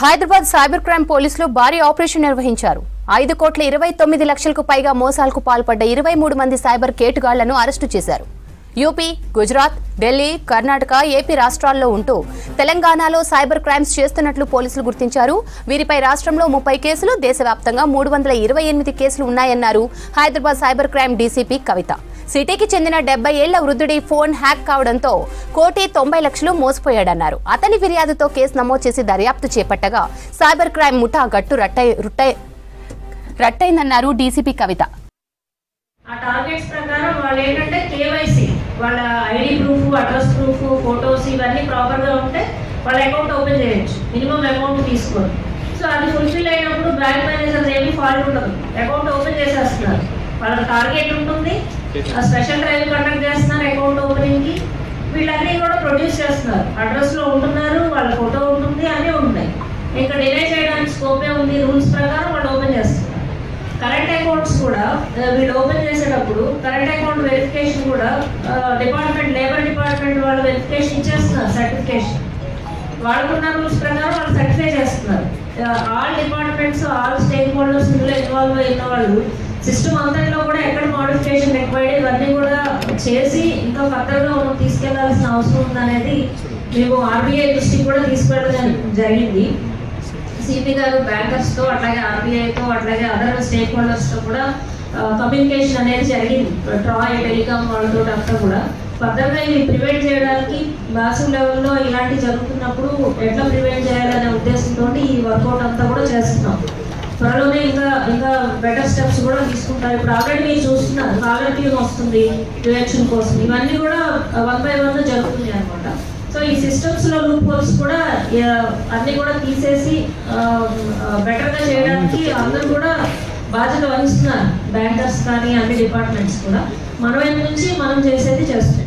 Hyderabad cyber crime పోలీసులు భారీ operation నిర్వహించారు. 5,29,00,000కు పైగా మోసాలకు పాల్పడ్డ 23 మంది సైబర్ కేటుగాళ్లను అరెస్టు చేశారు. యూపీ, గుజరాత్, ఢిల్లీ, కర్ణాటక, ఏపీ రాష్ట్రాల్లో ఉంటూ తెలంగాణలో సైబర్ క్రైమ్స్ చేస్తున్నట్లు పోలీసులు గుర్తించారు. వీరిపై రాష్ట్రంలో 30 కేసులు, దేశవ్యాప్తంగా 328 కేసులు ఉన్నాయన్నారు హైదరాబాద్ సైబర్ క్రైమ్ డీసీపీ కవిత. సిటీకి చెందిన 70 ఏళ్ల వృద్ధుడి ఫోన్ హ్యాక్ కావడంతో 1,90,00,000 మోసపోయాడన్నారు. అతని ఫిర్యాదుతో కేసు నమోదు చేసి దర్యాప్తు చేపట్టగా సైబర్ క్రైమ్ ముఠా గట్టు రట్టయిందన్నారు డీసీపీ కవిత. ఆ టార్గెట్స్ ప్రకారం వాళ్ళు ఏంటంటే కేవైసీ, వాళ్ళ ID proof, address proof, photos ఇవన్నీ ప్రాపర్గా ఉంటే వాళ్ళ అకౌంట్ ఓపెన్ చేయొచ్చు. మినిమం అమౌంట్ తీసుకోరు. సో అది ఫుల్ఫిల్ అయినప్పుడు బ్యాంక్ మేనేజర్ ఏమి ఫాల్ట్ ఉండదు, అకౌంట్ ఓపెన్ చేసేస్తున్నారు. వాళ్ళకి టార్గెట్ ఉంటుంది, స్పెషల్ డ్రైవ్ కండక్ట్ చేస్తున్నారు అకౌంట్ ఓపెనింగ్కి. వీళ్ళన్నీ కూడా ప్రొడ్యూస్ చేస్తున్నారు, అడ్రస్లో ఉంటున్నారు, వాళ్ళ ఫోటో ఉంటుంది, అన్నీ ఉంటాయి. ఇంకా డిలే చేయడానికి స్కోపే ఉంది. రూల్స్ ప్రకారం వాళ్ళు ఓపెన్ చేస్తున్నారు. కరెంట్ అకౌంట్స్ కూడా వీళ్ళు ఓపెన్ చేసేటప్పుడు కరెంట్ అకౌంట్ వెరిఫికేషన్ కూడా డిపార్ట్మెంట్, లేబర్ డిపార్ట్మెంట్ వాళ్ళు వెరిఫికేషన్ ఇచ్చేస్తున్నారు. సర్టిఫికేషన్ వాళ్ళకున్న రూల్స్ ప్రకారం వాళ్ళు సర్టిఫై చేస్తున్నారు. All departments, all stake holders ఇందులో ఇన్వాల్వ్ అయిన వాళ్ళు సిస్టమ్ అంతట్లో కూడా ఎక్కడ మోడిఫికేషన్ రిక్వైర్డ్ ఇవన్నీ కూడా చేసి ఇంకా ఫర్దర్గా మనం తీసుకెళ్లాల్సిన అవసరం ఉందనేది మేము ఆర్బీఐ దృష్టికి కూడా తీసుకెళ్ళడం జరిగింది. సిపి గారు బ్యాంకర్స్తో, అట్లాగే ఆర్బీఐతో, అట్లాగే అదర్ స్టేక్ హోల్డర్స్తో కూడా కమ్యూనికేషన్ అనేది జరిగింది. ట్రాయ్, టెలికాం వాళ్ళతో అంతా కూడా ఫర్దర్గా ఇవి ప్రివెంట్ చేయడానికి మాసివ్ లెవెల్లో ఇలాంటివి జరుగుతున్నప్పుడు ఎట్లా ప్రివెంట్ చేయాలనే ఉద్దేశంతో ఈ వర్కౌట్ అంతా కూడా చేస్తున్నాం. త్వరలోనే ఇంకా బెటర్ స్టెప్స్ కూడా తీసుకుంటారు. ఇప్పుడు ఆల్రెడీ మీరు చూస్తున్నారు, కాలర్ ట్యూన్ వస్తుంది ప్రివెన్షన్ కోసం. ఇవన్నీ కూడా 1 by 1 జరుగుతుంది అనమాట. సో ఈ సిస్టమ్స్లో లూప్ హోల్స్ కూడా అన్నీ కూడా తీసేసి బెటర్గా చేయడానికి అందరూ కూడా బాధ్యత వహిస్తున్నారు. బ్యాంకర్స్ కానీ అన్ని డిపార్ట్మెంట్స్ కూడా మన వైపు నుంచి మనం చేసేది చేస్తున్నాం.